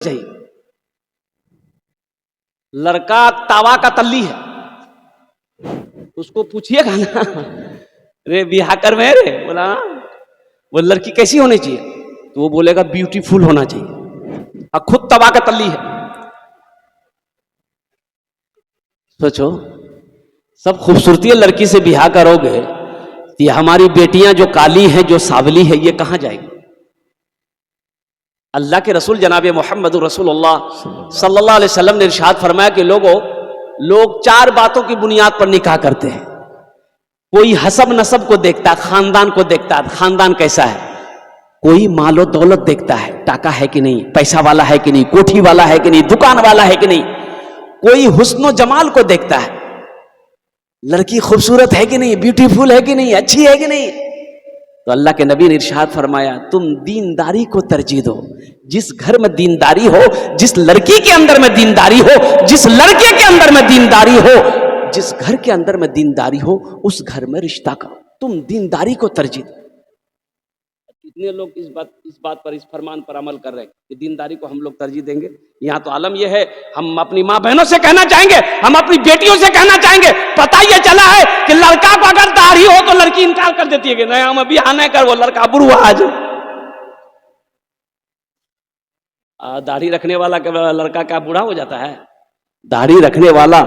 चाहिए। लड़का तावा का तल्ली है, उसको पूछिएगा ना, रे बिहार कर में रे, बोला वो लड़की कैसी होनी चाहिए, तो वो बोलेगा ब्यूटीफुल होना चाहिए, और खुद तवा का तल्ली है। सोचो, सब खूबसूरती लड़की से बिहार करोगे तो ये हमारी बेटियां जो काली हैं, जो सावली है, ये कहां जाएगी। अल्लाह के रसूल जनाब मोहम्मद रसूलुल्लाह सल्लल्लाहु अलैहि वसल्लम ने इरशाद फरमाया कि लोग चार बातों की बुनियाद पर निकाह करते हैं। कोई हसब नसब को देखता है, खानदान को देखता है, खानदान कैसा है। कोई मालो दौलत देखता है, टाका है कि नहीं, पैसा वाला है कि नहीं, कोठी वाला है कि नहीं, दुकान वाला है कि नहीं। कोई हुस्न जमाल को देखता है, लड़की खूबसूरत है कि नहीं, ब्यूटीफुल है कि नहीं, अच्छी है कि नहीं। तो अल्लाह के नबी ने इरशाद फरमाया, तुम दीनदारी को तरजीह दो। जिस घर में दीनदारी हो, जिस लड़की के अंदर में दीनदारी हो, जिस लड़के के अंदर में दीनदारी हो, जिस घर के अंदर में दीनदारी हो, उस घर में रिश्ता करो। तुम दीनदारी को तरजीह दो। कितने लोग इस बात पर, इस फरमान पर अमल कर रहे हैं कि दीनदारी को हम लोग तरजीह देंगे। यहाँ तो आलम यह है, हम अपनी माँ बहनों से कहना चाहेंगे, हम अपनी बेटियों से कहना चाहेंगे, पता यह चला है कि लड़का को अगर दाढ़ी हो तो लड़की इनकार कर देती है कि नहीं, हम अभी आने कर, वो लड़का बुढ़वा आज। दाढ़ी रखने वाला लड़का क्या बूढ़ा हो जाता है? दाढ़ी रखने वाला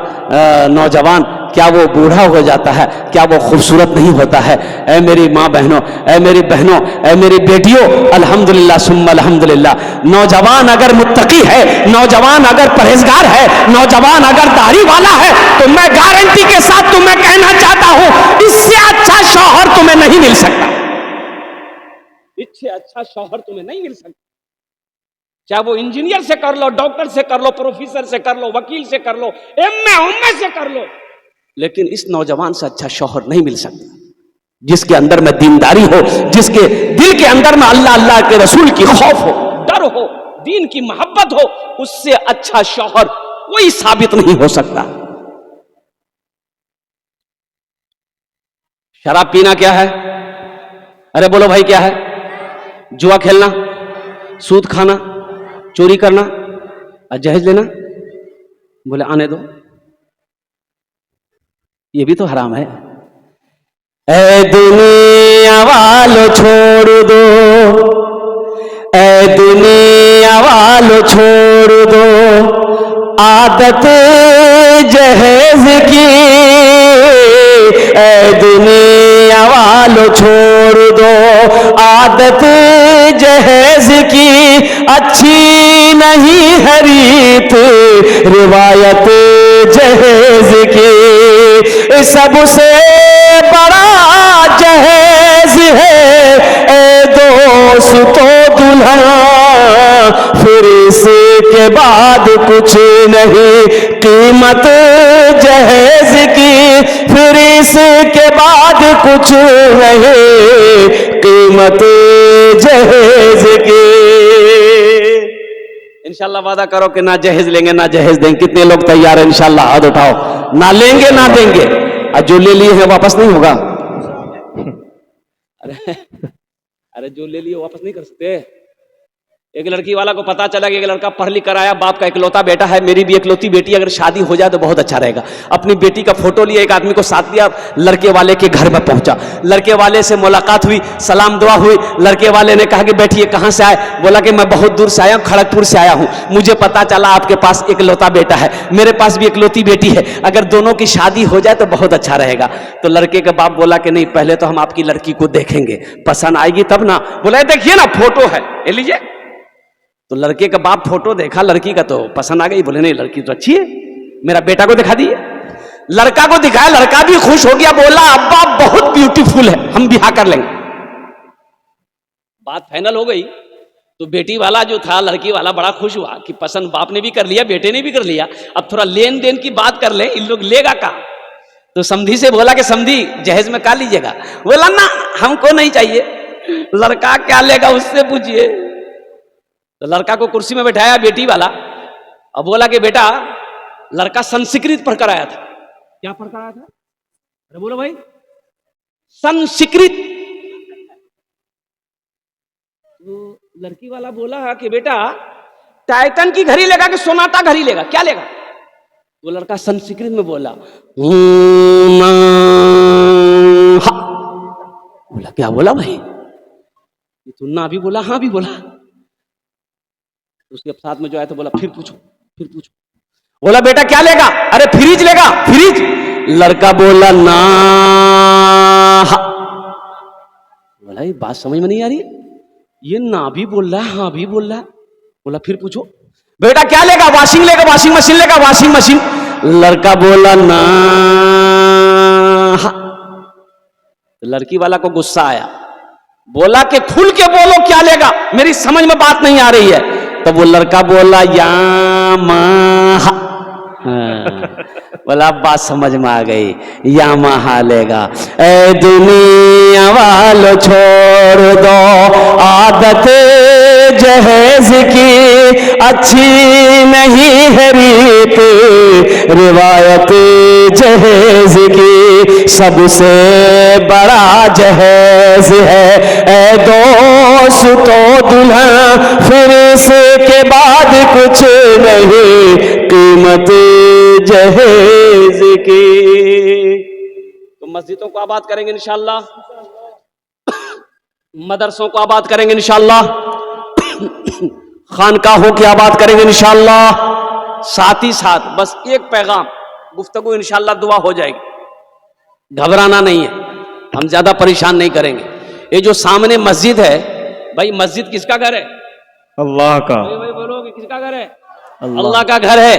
नौजवान क्या वो बूढ़ा हो जाता है? क्या वो खूबसूरत नहीं होता है? ऐ मेरी माँ बहनों, ऐ मेरी बहनों, ऐ मेरी बेटियों, अल्हम्दुलिल्लाह सुम्मा अल्हम्दुलिल्लाह। नौजवान अगर मुत्तकी है, नौजवान अगर परहेजगार है, नौजवान अगर दाढ़ी वाला है, तो मैं गारंटी के साथ तुम्हें कहना चाहता हूं, इससे अच्छा शौहर तुम्हें नहीं मिल सकता। इससे अच्छा शौहर तुम्हें नहीं मिल सकता। चाहे वो इंजीनियर से कर लो, डॉक्टर से कर लो, प्रोफेसर से कर लो, वकील से कर लो, एमए से कर लो, लेकिन इस नौजवान से अच्छा शौहर नहीं मिल सकता। जिसके अंदर में दीनदारी हो, जिसके दिल के अंदर में अल्लाह अल्लाह के रसूल की खौफ हो, डर हो, दीन की मोहब्बत हो, उससे अच्छा शौहर कोई साबित नहीं हो सकता। शराब पीना क्या है? अरे बोलो भाई, क्या है? जुआ खेलना, सूद खाना, चोरी करना और जहेज लेना। बोले आने दो, ये भी तो हराम है। ऐ दुनिया वालों छोड़ दो, ऐ दुनिया वालों छोड़ दो आदत जहेज की। ऐ दुनिया वालों छोड़ दो आदत जहेज की। अच्छी नहीं है रीत रिवायत जहेज की। सबसे बड़ा जहेज है ए दोस्तों दुल्हन, फिर इसके बाद कुछ नहीं कीमत जहेज की। फिर इसके बाद कुछ नहीं कीमत जहेज की। इंशाल्लाह वादा करो कि ना जहेज लेंगे ना जहेज देंगे। कितने लोग तैयार हैं? इंशाल्लाह हाथ उठाओ। ना लेंगे ना देंगे, और जो ले लिए हैं वापस नहीं होगा। अरे जो ले लिए वापस नहीं कर सकते। एक लड़की वाला को पता चला कि एक लड़का पढ़ लिख कर आया, बाप का इकलौता बेटा है, मेरी भी इकलौती बेटी, अगर शादी हो जाए तो बहुत अच्छा रहेगा। अपनी बेटी का फोटो लिया, एक आदमी को साथ दिया, लड़के वाले के घर में पहुंचा। लड़के वाले से मुलाकात हुई, सलाम दुआ हुई। लड़के वाले ने कहा कि बैठिए, कहां से आए? बोला कि मैं बहुत दूर से आया हूं, खड़गपुर से आया हूं। मुझे पता चला आपके पास इकलौता बेटा है, मेरे पास भी इकलौती बेटी है, अगर दोनों की शादी हो जाए तो बहुत अच्छा रहेगा। तो लड़के के बाप बोला कि नहीं, पहले तो हम आपकी लड़की को देखेंगे, पसंद आएगी तब ना। बोला देखिए ना, फोटो है, ले लीजिए। तो लड़के का बाप फोटो देखा लड़की का, तो पसंद आ गई। बोले नहीं, लड़की तो अच्छी है, मेरा बेटा को दिखा दिए। लड़का को दिखाया, लड़का भी खुश हो गया, बोला अब्बा बहुत ब्यूटीफुल है, हम बिहार कर लेंगे। बात फाइनल हो गई। तो बेटी वाला जो था, लड़की वाला बड़ा खुश हुआ कि पसंद बाप ने भी कर लिया, बेटे ने भी कर लिया, अब थोड़ा लेन देन की बात कर ले, इन लोग लेगा का। तो समधी से बोला कि समधी जहेज में का लीजिएगा? बोला ना, हमको नहीं चाहिए। लड़का क्या लेगा उससे पूछिए। तो लड़का को कुर्सी में बैठाया बेटी वाला, और बोला कि बेटा, लड़का संस्कृत पढ़कर आया था। क्या पढ़कर आया था? अरे बोलो भाई, संस्कृत। तो लड़की वाला बोला कि बेटा टाइटन की घड़ी लेगा कि सोनाटा घड़ी लेगा, क्या लेगा? वो लड़का संस्कृत में बोला बोला क्या बोला भाई? तू ना भी बोला हाँ भी बोला। उसके साथ में जो आया तो बोला फिर पूछो फिर पूछो। बोला बेटा क्या लेगा? अरे फ्रिज लेगा फ्रिज। लड़का बोला ना। बोला ये बात समझ में नहीं आ रही, ये ना भी बोल रहा है हाँ भी बोल रहा है। बोला फिर पूछो। बेटा क्या लेगा? वॉशिंग लेगा वॉशिंग मशीन लेगा वॉशिंग मशीन। लड़का बोला ना। तो लड़की वाला को गुस्सा आया, बोला कि खुल के बोलो क्या लेगा, मेरी समझ में बात नहीं आ रही है। तो वो लड़का बोला यामाहा। बोला बात समझ में आ गई, यामाहा लेगा। ए दुनिया वालों छोड़ दो आदत जहेज की, अच्छी नहीं है रीत रिवायत जहेज की, सबसे बड़ा जहेज है ए दोस्त तो दुल्हन, फिर इसके बाद कुछ नहीं कीमत जहेज की। तो मस्जिदों को आबाद करेंगे इंशाअल्लाह, मदरसों को आबाद करेंगे इंशाअल्लाह, खानकाहों की आबाद करेंगे इंशाअल्लाह। साथ ही साथ बस एक पैगाम गुफ्तगू इंशाअल्लाह दुआ हो जाएगी, घबराना नहीं है, हम ज्यादा परेशान नहीं करेंगे। ये जो सामने मस्जिद है भाई, मस्जिद किसका घर है? अल्लाह का। भाई बोलोगे किसका घर है? अल्लाह का घर है।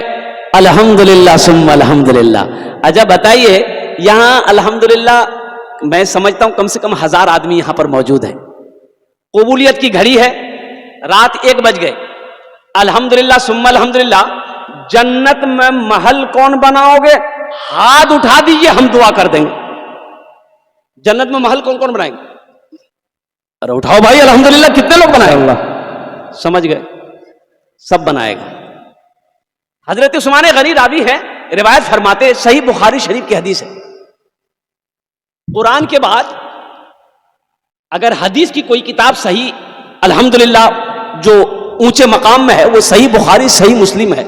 अल्हम्दुलिल्लाह सुम्मा अल्हम्दुलिल्लाह। अच्छा बताइए, यहाँ अल्हम्दुलिल्लाह मैं समझता हूँ कम से कम 1000 आदमी यहाँ पर मौजूद है। कबूलियत की घड़ी है, रात 1 बज गए। अल्हम्दुलिल्लाह सुम्मा अल्हम्दुलिल्लाह। जन्नत में महल कौन बनाओगे? हाथ उठा दीजिए, हम दुआ कर देंगे। जन्नत में महल कौन कौन बनाएंगे? अरे उठाओ भाई, अल्हम्दुलिल्लाह। कितने लोग बनाएंगे? समझ गए, सब बनाएगा। हजरत उस्मान गनी रावी है, रिवायत फरमाते, सही बुखारी शरीफ की हदीस है, कुरान के बाद अगर हदीस की कोई किताब सही अल्हम्दुलिल्लाह जो ऊंचे मकाम में है वो सही बुखारी सही मुस्लिम है।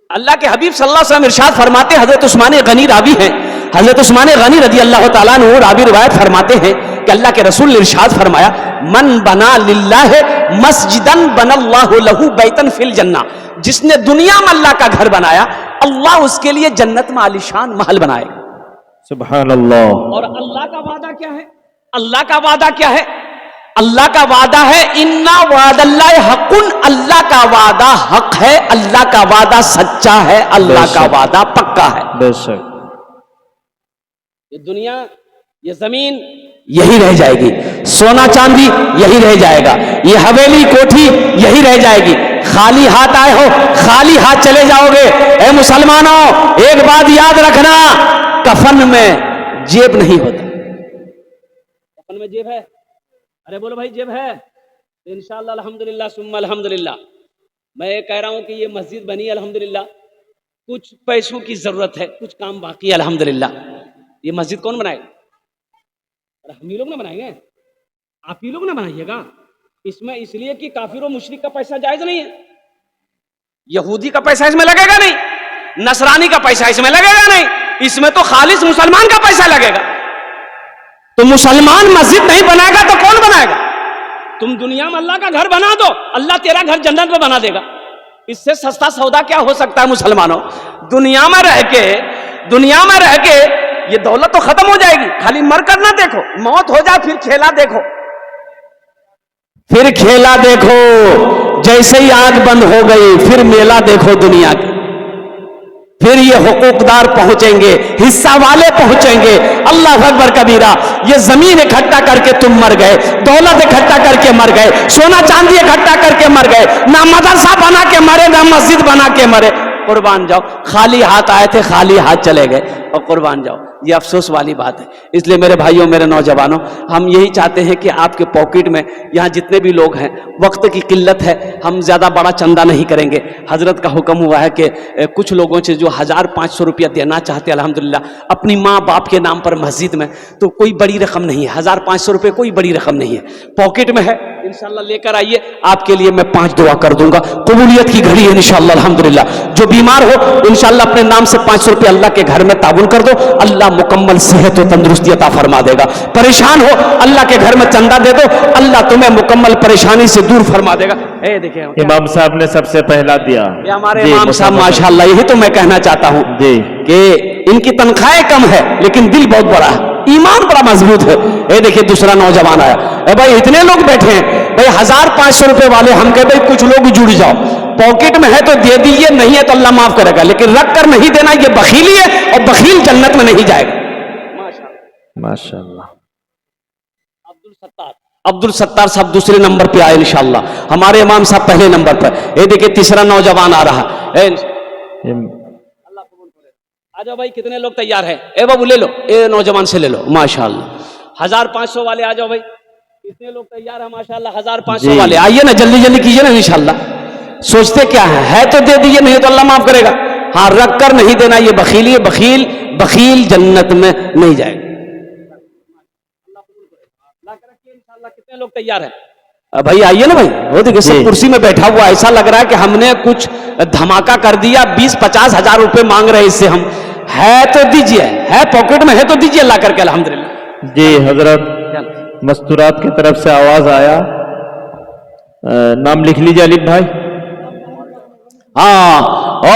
अल्लाह के हबीब सल्लल्लाहु अलैहि वसल्लम इरशाद फरमाते, हजरत उस्मान गनी रावी हैं, हजरत उस्मान गनी रदी अल्लाह तआला अन्हु रावी रिवायत फरमाते हैं कि अल्लाह के रसूल ने इरशाद फरमाया, मन बना लिल्लाह मस्जिदन बनल्लाहु लहू बैतन फिल जन्ना। जिसने दुनिया में अल्लाह का घर बनाया, अल्लाह उसके लिए जन्नत में आलीशान महल बनाएगा। सुभान अल्लाह। और अल्लाह का वादा क्या है? अल्लाह का वादा क्या है? अल्लाह का वादा है इन्ना वादल्लाह हक़ुन, अल्लाह का वादा हक है, अल्लाह का वादा सच्चा है, अल्लाह का वादा पक्का है। बेशक। ये दुनिया, ये जमीन यही रह जाएगी, सोना चांदी यही रह जाएगा, ये हवेली कोठी यही रह जाएगी। खाली हाथ आए हो, खाली हाथ चले जाओगे। ए मुसलमानों, एक बात याद रखना, कफन में जेब नहीं होता। कफन में जेब है? अरे बोलो भाई जेब है? तो इंशाअल्लाह अल्हम्दुलिल्लाह सुम्मा अल्हम्दुलिल्लाह। मैं ये कह रहा हूं कि ये मस्जिद बनी अल्हम्दुलिल्लाह, कुछ पैसों की जरूरत है, कुछ काम बाकी है अल्हम्दुलिल्लाह। ये मस्जिद कौन बनाएगा? अरे हम ही लोग ना बनाएंगे, आप ही लोग ना बनाइएगा। इसमें इसलिए कि काफिर और मुशरिक का पैसा जायज नहीं है, यहूदी का पैसा इसमें लगेगा नहीं, नसरानी का पैसा इसमें लगेगा नहीं, इसमें तो खालिस मुसलमान का पैसा लगेगा। तो मुसलमान मस्जिद नहीं बनाएगा तो कौन बनाएगा? तुम दुनिया में अल्लाह का घर बना दो, अल्लाह तेरा घर जन्नत में बना देगा। इससे सस्ता सौदा क्या हो सकता है मुसलमानों? दुनिया में रह के ये दौलत तो खत्म हो जाएगी, खाली मर कर ना देखो, मौत हो जाए फिर खेला देखो, फिर खेला देखो। जैसे ही आंख बंद हो गई फिर मेला देखो दुनिया की, फिर ये हुकूकदार पहुंचेंगे, हिस्सा वाले पहुंचेंगे। अल्लाह अकबर कबीरा। ये जमीन इकट्ठा करके तुम मर गए, दौलत इकट्ठा करके मर गए, सोना चांदी इकट्ठा करके मर गए, ना मदरसा बना के मरे ना मस्जिद बना के मरे। कुर्बान जाओ, खाली हाथ आए थे खाली हाथ चले गए, और कुर्बान जाओ। ये अफसोस वाली बात है। इसलिए मेरे भाइयों, मेरे नौजवानों, हम यही चाहते हैं कि आपके पॉकेट में यहाँ जितने भी लोग हैं, वक्त की किल्लत है, हम ज़्यादा बड़ा चंदा नहीं करेंगे। हजरत का हुक्म हुआ है कि कुछ लोगों से जो 1500 रुपया देना चाहते हैं अल्हम्दुलिल्लाह अपनी माँ बाप के नाम पर मस्जिद में, तो कोई बड़ी रकम नहीं है, 1500 रुपये कोई बड़ी रकम नहीं है, पॉकेट में है इंशाल्लाह लेकर आइए, आपके लिए मैं 5 दुआ कर दूंगा। कबूलियत की घड़ी है इंशाल्लाह अल्हम्दुलिल्लाह। जो बीमार हो इंशाल्लाह अपने नाम से 500 रुपये अल्लाह के घर में ताबुन कर दो, अल्लाह मुकम्मल सेहत और तंदुरुस्ती अता फरमा देगा। परेशान हो अल्लाह के घर में चंदा दे दो, अल्लाह तुम्हें मुकम्मल परेशानी से दूर फरमा देगा। देखिए इमाम साहब ने सबसे पहला दिया। ये हमारे इमाम साहब माशाल्लाह, यही तो मैं कहना चाहता हूं जी कि इनकी तनख्वाहें कम है लेकिन दिल बहुत बड़ा है, ईमान बड़ा मजबूत है। ये देखिए दूसरा नौजवान आया। भाई इतने लोग बैठे हैं भाई, 1500 रुपए वाले हम कहे भाई कुछ लोग जुड़ जाओ, पॉकेट में है तो दे दीजिए, नहीं है तो अल्लाह माफ करेगा, लेकिन रख कर नहीं देना, ये बखीली है और बखील जन्नत में नहीं जाएगा। माशाअल्लाह। अब्दुल सत्तार साहब दूसरे नंबर पे आए इंशाल्लाह, हमारे इमाम साहब पहले नंबर पर। ये देखिए तीसरा नौजवान आ रहा है। आ जाओ भाई, कितने लोग तैयार हैं? ए बाबू ले लो, ए नौजवान से ले लो माशाल्लाह। 1500 वाले आ जाओ भाई, कितने लोग तैयार हैं माशाल्लाह? 1500 वाले आइए ना, जल्दी जल्दी कीजिए ना इंशाल्लाह। सोचते क्या है तो दे दीजिए, नहीं तो अल्लाह माफ करेगा। हाँ, रख कर नहीं देना, ये बखीली है, बखील बखील जन्नत में नहीं जाएगा। कितने लोग तैयार हैं? भाई आइए ना भाई, वो देखिए सब कुर्सी में बैठा हुआ, ऐसा लग रहा है कि हमने कुछ धमाका कर दिया। 20-50 हजार रुपए मांग रहे हैं इससे हम। है तो दीजिए, है पॉकेट में है तो दीजिए ला करके अल्हम्दुलिल्लाह। जी हजरत, मस्तूरात की तरफ से आवाज आया, नाम लिख लीजिए अलीफ भाई। हाँ, ओ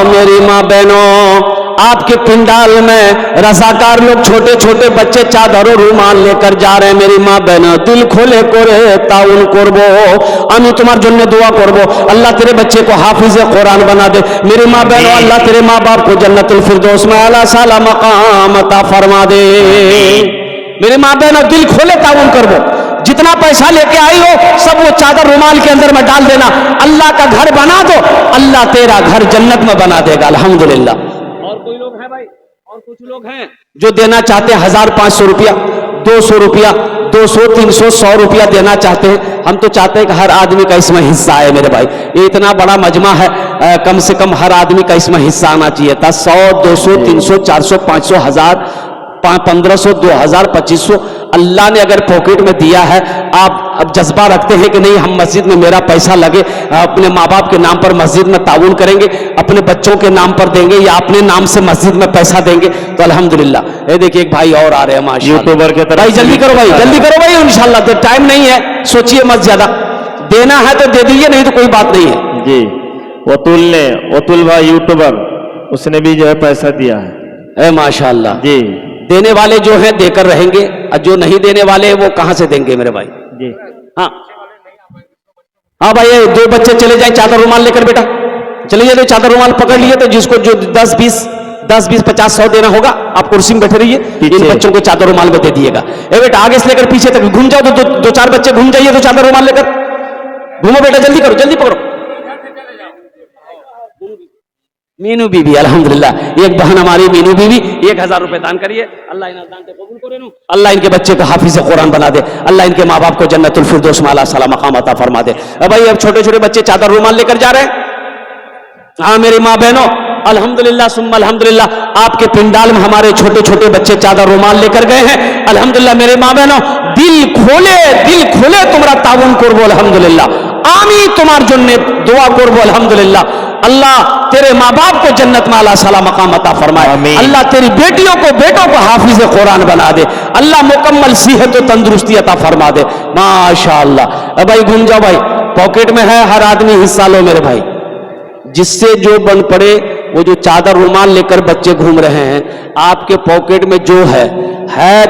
मेरी माँ बहनों, आपके पिंडाल में रजाकार लोग छोटे छोटे बच्चे चादरों रूमाल लेकर जा रहे हैं। मेरी माँ बहनों दिल खोले करे ताउन करबो, আমি তোমার জন্য दुआ করবো, अल्लाह तेरे बच्चे को हाफिज कुरान बना दे। मेरी माँ बहनों अल्लाह तेरे माँ बाप को जन्नतुल फिरदौस में आला साला मकाम अता फरमा दे। मेरी माँ बहनों दिल खोले ताउन करबो, जितना पैसा लेके आई हो सब वो चादर रुमाल के अंदर में डाल देना, अल्लाह का घर बना दो, अल्लाह तेरा घर जन्नत में बना देगा अल्हम्दुलिल्लाह। और कोई लोग हैं भाई, और कुछ लोग हैं जो देना चाहते हैं 1500 रुपया, 200 रुपया, 200, 300, 100 रुपया देना चाहते हैं। हम तो चाहते हैं कि हर आदमी का इसमें हिस्सा आए मेरे भाई। ये इतना बड़ा मजमा है, कम से कम हर आदमी का इसमें हिस्सा आना चाहिए था। 100, 200, 300, 400, 500, 1000, 1500, 2000, 2500 अल्लाह ने अगर पॉकेट में दिया है, आप अब जज्बा रखते हैं कि नहीं हम मस्जिद में मेरा पैसा लगे, अपने माँ बाप के नाम पर मस्जिद में ताउन करेंगे, अपने बच्चों के नाम पर देंगे या अपने नाम से मस्जिद में पैसा देंगे, तो अल्हम्दुलिल्लाह। ये देखिए एक भाई और आ रहे हैं माशाल्लाह, यूट्यूबर के तरफ। भाई जल्दी करो भाई, जल्दी करो भाई इंशाल्लाह, तो टाइम नहीं है, सोचिए मत ज्यादा। देना है तो दे दीजिए, नहीं तो कोई बात नहीं है। जी वतुल भाई यूट्यूबर, उसने भी जो है पैसा दिया है। माशाल्लाह जी, देने वाले जो हैं देकर रहेंगे, और जो नहीं देने वाले वो कहां से देंगे मेरे भाई? जी हाँ हाँ भाई, ये 2 बच्चे चले जाए चादर रुमाल लेकर, बेटा चले जाए, तो चादर रुमाल पकड़ लिए, तो जिसको जो 10, 20, 50, 100 देना होगा आप कुर्सी में बैठे रहिए, इन बच्चों को चादर रुमाल में दे दिएगा। ए बेटा आगे से लेकर पीछे तक घूम जाओ, तो 2-4 बच्चे घूम जाइए, तो चादर रुमाल लेकर घूमो बेटा, जल्दी करो, जल्दी पकड़ो। मीनू बीबी अल्हम्दुलिल्लाह, एक बहन हमारी मीनू बीबी 1000 रुपए दान करिए, अल्लाह इन्हें दान के कबूल करे, अल्लाह इनके बच्चे को हाफिज कुरान बना दे, अल्लाह इनके माँ बाप को जन्नतुल फिरदौस में आला साला मकाम अता फरमा दे। भाई अब छोटे छोटे बच्चे चादर रुमाल लेकर जा रहे हैं। हाँ मेरी माँ बहनों अल्हम्दुलिल्लाह सुम्मा अल्हम्दुलिल्लाह, आपके पिंडाल में हमारे छोटे छोटे बच्चे चादर रुमाल लेकर गए हैं अल्हम्दुलिल्लाह। मेरे माँ बहनों दिल खोले तुम्हारा ताउन करबो अल्हम्दुलिल्लाह, आमी तुम्हार जन्ने दुआ करबो अल्हम्दुलिल्लाह। अल्लाह तेरे माँ बाप को जन्नत में आला साला मकाम अता फरमाए, अल्लाह तेरी बेटियों को बेटों को हाफिज कुरान बना दे, अल्लाह मुकम्मल सेहत और तंदुरुस्ती अता फरमा दे माशाअल्लाह। भाई घूम जाओ भाई, पॉकेट में है, हर आदमी हिस्सा लो मेरे भाई, जिससे जो बन पड़े। वो जो चादर रुमाल लेकर बच्चे घूम रहे हैं, आपके पॉकेट में जो है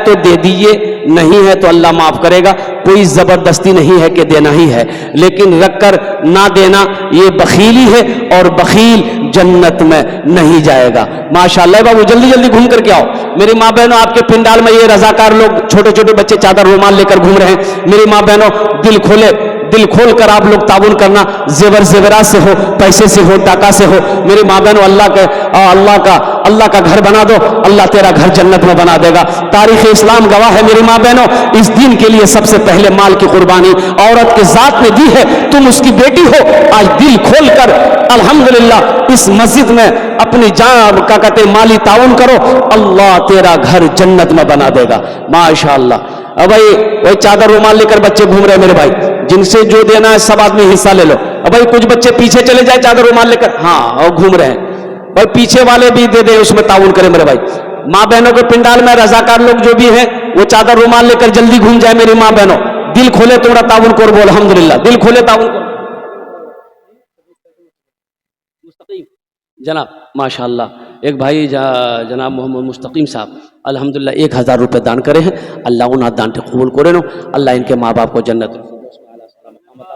तो दे दीजिए, नहीं है तो अल्लाह माफ करेगा। कोई जबरदस्ती नहीं है कि देना ही है, लेकिन रखकर ना देना ये बखीली है, और बखील जन्नत में नहीं जाएगा माशाअल्लाह। बाबू जल्दी जल्दी घूम करके आओ। मेरी माँ बहनों आपके पिंडाल में ये रजाकार लोग छोटे छोटे बच्चे चादर रुमाल लेकर घूम रहे हैं। मेरी माँ बहनों दिल खोल कर आप लोग ताउन करना, जेवरात से हो, पैसे से हो, टाका से हो। मेरी माँ बहनों अल्लाह का घर बना दो, अल्लाह तेरा घर जन्नत में बना देगा। तारीख इस्लाम गवाह है मेरी माँ बहनों, इस दिन के लिए सबसे पहले माल की कुर्बानी औरत के जात ने दी है। तुम उसकी बेटी हो, आज दिल खोल कर अल्हम्दुलिल्लाह इस मस्जिद में अपनी जान का कहते माली ताउन करो, अल्लाह तेरा घर जन्नत में बना देगा माशाअल्लाह। अब भाई वही चादर रुमाल लेकर बच्चे घूम रहे हैं मेरे भाई, जिनसे जो देना है सब आदमी हिस्सा ले लो। अब भाई कुछ बच्चे पीछे चले जाए चादर रुमाल लेकर, हाँ, और घूम रहे हैं भाई, पीछे वाले भी दे दे, उसमें ताउन करें मेरे भाई। माँ बहनों के पिंडाल में रजाकार लोग जो भी हैं वो चादर रुमाल लेकर जल्दी घूम जाए मेरी माँ बहनों, दिल खोले तुम्हारा ताउन कर बोल, अल्हम्दुलिल्लाह, दिल खोले ताउन कर जनाब, माशाअल्लाह। एक भाई जनाब मोहम्मद मुस्तकीम साहब अल्हम्दुलिल्लाह 1000 रुपये दान करे हैं, अल्लाह उन्हें दान के कबूल करे नो, अल्लाह इनके माँ बाप को जन्नत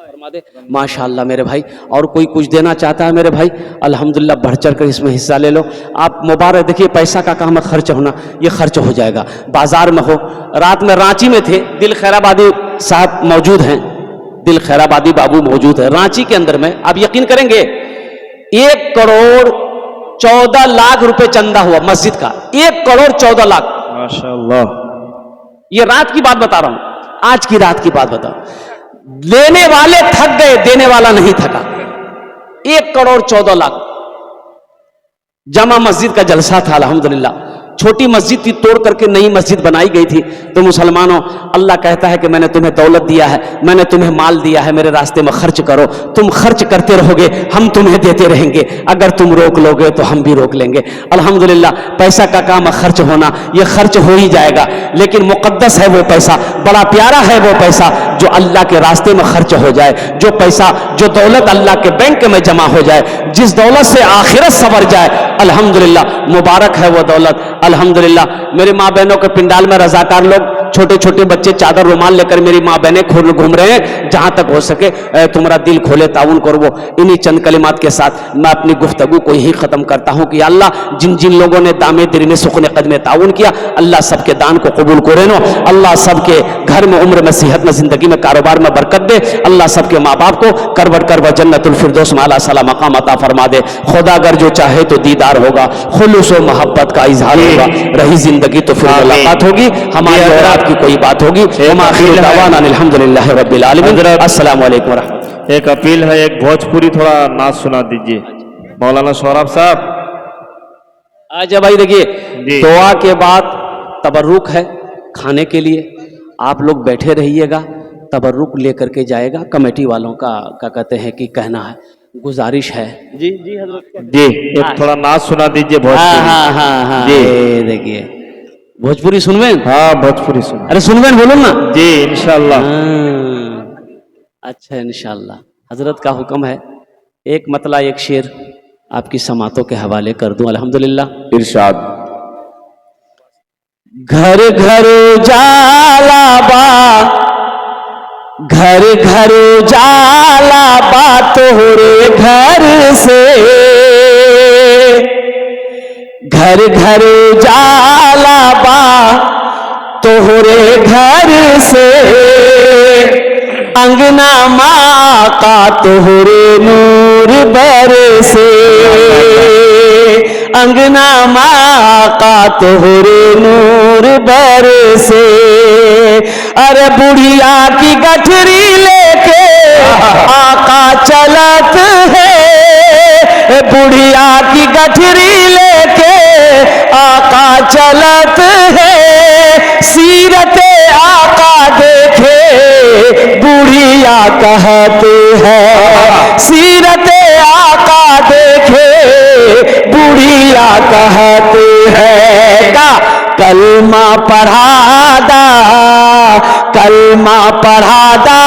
फरमा दे, माशाअल्लाह मेरे भाई। और कोई कुछ देना चाहता है मेरे भाई, अल्हम्दुलिल्लाह बढ़ चढ़ कर इसमें हिस्सा ले लो आप, मुबारक। देखिए पैसा का काम है खर्च होना, ये खर्च हो जाएगा। बाजार में हो, रात में रांची में थे, दिल खैराबादी साहब मौजूद हैं, दिल खैराबादी बाबू मौजूद है रांची के अंदर में, आप यकीन करेंगे 1,14,00,000 रुपए चंदा हुआ मस्जिद का, 1,14,00,000। माशाअल्लाह, ये रात की बात बता रहा हूं, आज की रात की बात बता, लेने वाले थक गए, देने वाला नहीं थका। 1,14,00,000 जमा मस्जिद का जलसा था अल्हम्दुलिल्लाह। छोटी मस्जिद थी, तोड़ करके नई मस्जिद बनाई गई थी। तो मुसलमानों, अल्लाह कहता है कि मैंने तुम्हें दौलत दिया है, मैंने तुम्हें माल दिया है, मेरे रास्ते में खर्च करो। तुम खर्च करते रहोगे, हम तुम्हें देते रहेंगे, अगर तुम रोक लोगे तो हम भी रोक लेंगे। अल्हम्दुलिल्लाह, पैसा का काम है खर्च होना, ये खर्च हो ही जाएगा, लेकिन मुकद्दस है वो पैसा, बड़ा प्यारा है वो पैसा जो अल्लाह के रास्ते में खर्च हो जाए, जो पैसा, जो दौलत अल्लाह के बैंक में जमा हो जाए, जिस दौलत से आखिरत संवर जाए, अल्हम्दुलिल्लाह मुबारक है वो दौलत। अल्हम्दुलिल्लाह मेरे माँ बहनों के पिंडाल में रजाकार लोग, छोटे छोटे बच्चे चादर रुमाल लेकर मेरी माँ बहनें घूम रहे हैं। जहां तक हो सके तुम्हारा दिल खोले ताउन करो। वो इन्हीं चंद कलिमात के साथ मैं अपनी गुफ्तगू को यही खत्म करता हूं कि अल्लाह जिन जिन लोगों ने दामे दिल में सुखने कदमे ताउन किया, अल्लाह सबके दान को कबूल करे नो, अल्लाह सबके घर में उम्र में सेहत में जिंदगी में कारोबार में बरकत दे, अल्लाह सबके माँ बाप को करवट करवा जन्नतुल फिरदौस में आला सला मकाम अता फरमा दे। खुदा अगर जो चाहे तो दीदार होगा, खुलूस व मोहब्बत का इजहार होगा, रही जिंदगी तो फिर मुलाकात होगी, हमारी और आपकी कोई बात होगी। अल्हम्दुलिल्लाह रब्बिल आलमीन, अस्सलाम वालेकुम व रहमतुल्लाह। एक अपील है, एक भोजपुरी थोड़ा नाच सुना दीजिए मौलाना सौरभ साहब। अच्छा भाई देखिए, दुआ के बाद तबर्रुक है खाने के लिए, आप लोग बैठे रहिएगा, तबर्रुक लेकर के जाएगा कमेटी वालों का, क्या कहते हैं कि कहना है, गुजारिश है। जी जी हजरत जी, एक थोड़ा नाच सुना दीजिए भोजपुरी। हाँ जी, देखिए भोजपुरी सुनवे? हाँ भोजपुरी सुन। अरे सुनवे बोलो ना जी, इंशाल्लाह। अच्छा इंशाल्लाह, हजरत का हुक्म है, एक मतला एक शेर आपकी समातों के हवाले कर दूं। अल्हम्दुलिल्लाह, इरशाद। घर घर जाला बा, घर घर जाला बा तोहरे घर से, घर घर जाला बा तोहरे घर से, अंगना माँ का तोहरे नूर बरसे, अंगना माँ का तोहरे नूर बरसे। अरे बुढ़िया की गठरी लेके आका चलत है, बुढ़िया की गठरी लेके आका चलत है, सीरते आका देखे बुढ़िया कहते हैं, सीरते आका देखे बुढ़िया कहते हैं। का कलमा पढ़ादा, कलमा पढ़ादा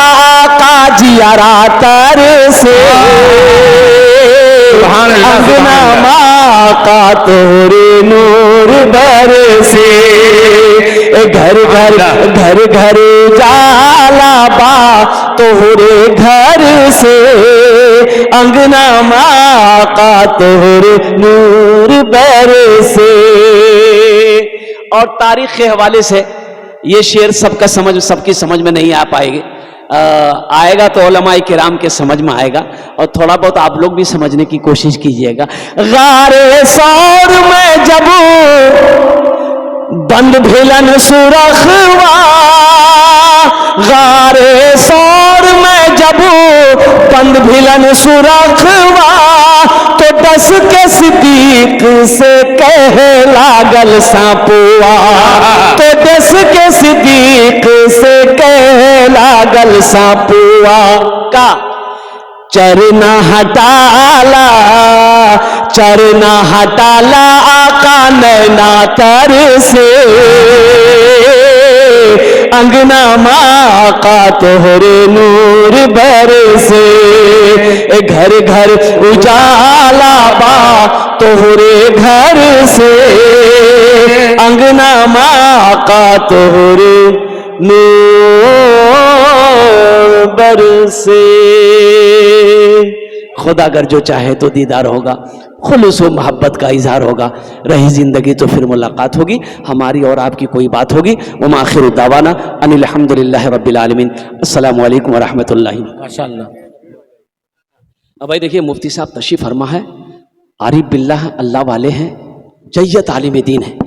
का जियारा तर से, अंगना माँ का तोरे नूर बरसे, घर घर घर घर जाला बा तोहरे घर से, अंगना माँ का तोहरे नूर बरसे। और तारीख के हवाले से ये शेर सबका सबकी समझ में नहीं आ पाएगी, आएगा तो उलमाए किराम के समझ में आएगा, और थोड़ा बहुत आप लोग भी समझने की कोशिश कीजिएगा। गारे सौर में जब बंद भिलन सुरखवा, गारे सौर में जब बंद भिलन सुरखवा, तो दस के सिद्दीक से कह लागल सांपुआ, तो दस उसके सिद्दीक से कहला गल सापुआ का चरना हटाला आका नैना तर से अंगना माँ का तोहरे नूर बरसे घर घर उजाला बा तोहरे घर से अंगना माँ का तोहरे नूर बरसे। खुदा अगर जो चाहे तो दीदार होगा, खुलूस व मोहब्बत का इजहार होगा, रही जिंदगी तो फिर मुलाकात होगी, हमारी और आपकी कोई बात होगी। व आखिर दावाना अनिल हम्दुलिल्लाहि रब्बिल आलमीन। अस्सलामु अलैकुम व रहमतुल्लाहि। माशाअल्लाह। अब भाई देखिए मुफ्ती साहब तशरीफ फरमा है, आरिफ बिल्लाह अल्लाह वाले हैं, जय्यत आलिम दीन है।